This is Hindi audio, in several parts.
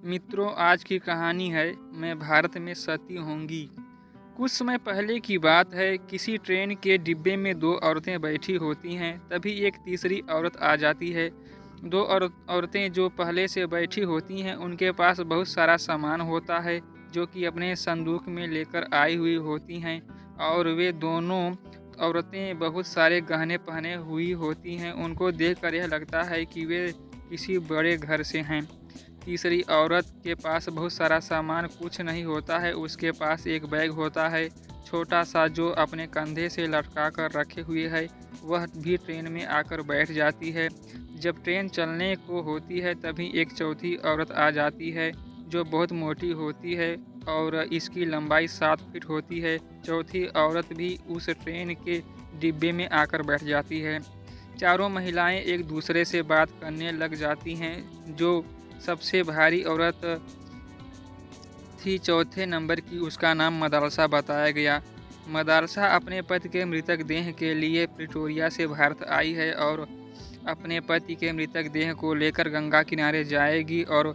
मित्रों, आज की कहानी है मैं भारत में सती होंगी। कुछ समय पहले की बात है। किसी ट्रेन के डिब्बे में दो औरतें बैठी होती हैं। तभी एक तीसरी औरत आ जाती है। दो औरतें जो पहले से बैठी होती हैं, उनके पास बहुत सारा सामान होता है जो कि अपने संदूक में लेकर आई हुई होती हैं। और वे दोनों औरतें बहुत सारे गहने पहने हुई होती हैं। उनको देखकर यह लगता है कि वे किसी बड़े घर से हैं। तीसरी औरत के पास बहुत सारा सामान कुछ नहीं होता है। उसके पास एक बैग होता है, छोटा सा, जो अपने कंधे से लटका कर रखे हुए है। वह भी ट्रेन में आकर बैठ जाती है। जब ट्रेन चलने को होती है, तभी एक चौथी औरत आ जाती है जो बहुत मोटी होती है और इसकी लंबाई 7 फीट होती है। चौथी औरत भी उस ट्रेन के डिब्बे में आकर बैठ जाती है। चारों महिलाएं एक दूसरे से बात करने लग जाती हैं। जो सबसे भारी औरत थी, चौथे नंबर की, उसका नाम मदालसा बताया गया। मदालसा अपने पति के मृतक देह के लिए प्रिटोरिया से भारत आई है और अपने पति के मृतक देह को लेकर गंगा किनारे जाएगी और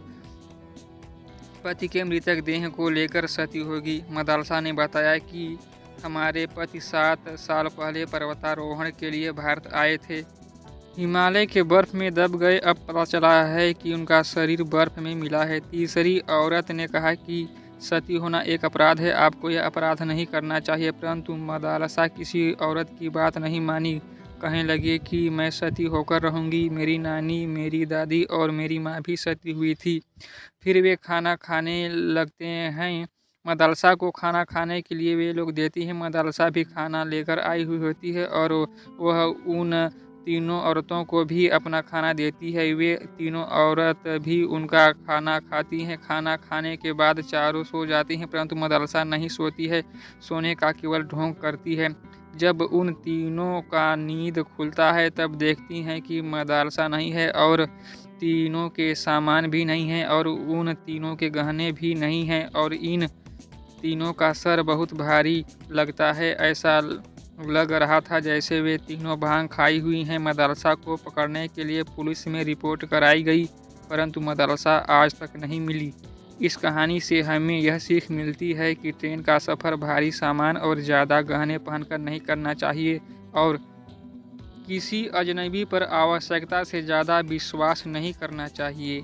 पति के मृतक देह को लेकर सती होगी। मदालसा ने बताया कि हमारे पति 7 साल पहले पर्वतारोहण के लिए भारत आए थे। हिमालय के बर्फ में दब गए। अब पता चला है कि उनका शरीर बर्फ में मिला है। तीसरी औरत ने कहा कि सती होना एक अपराध है, आपको यह अपराध नहीं करना चाहिए। परंतु मदालसा किसी औरत की बात नहीं मानी। कहने लगे कि मैं सती होकर रहूँगी। मेरी नानी, मेरी दादी और मेरी माँ भी सती हुई थी। फिर वे खाना खाने लगते हैं। मदालसा को खाना खाने के लिए वे लोग देती हैं। मदालसा भी खाना लेकर आई हुई होती है और वह उन तीनों औरतों को भी अपना खाना देती है। वे तीनों औरत भी उनका खाना खाती हैं। खाना खाने के बाद चारों सो जाती हैं, परंतु मदालसा नहीं सोती है, सोने का केवल ढोंग करती है। जब उन तीनों का नींद खुलता है, तब देखती हैं कि मदालसा नहीं है और तीनों के सामान भी नहीं है और उन तीनों के गहने भी नहीं हैं और इन तीनों का सर बहुत भारी लगता है। ऐसा लग रहा था जैसे वे तीनों भांग खाई हुई हैं। मदालसा को पकड़ने के लिए पुलिस में रिपोर्ट कराई गई, परंतु मदालसा आज तक नहीं मिली। इस कहानी से हमें यह सीख मिलती है कि ट्रेन का सफ़र भारी सामान और ज़्यादा गहने पहनकर नहीं करना चाहिए और किसी अजनबी पर आवश्यकता से ज़्यादा विश्वास नहीं करना चाहिए।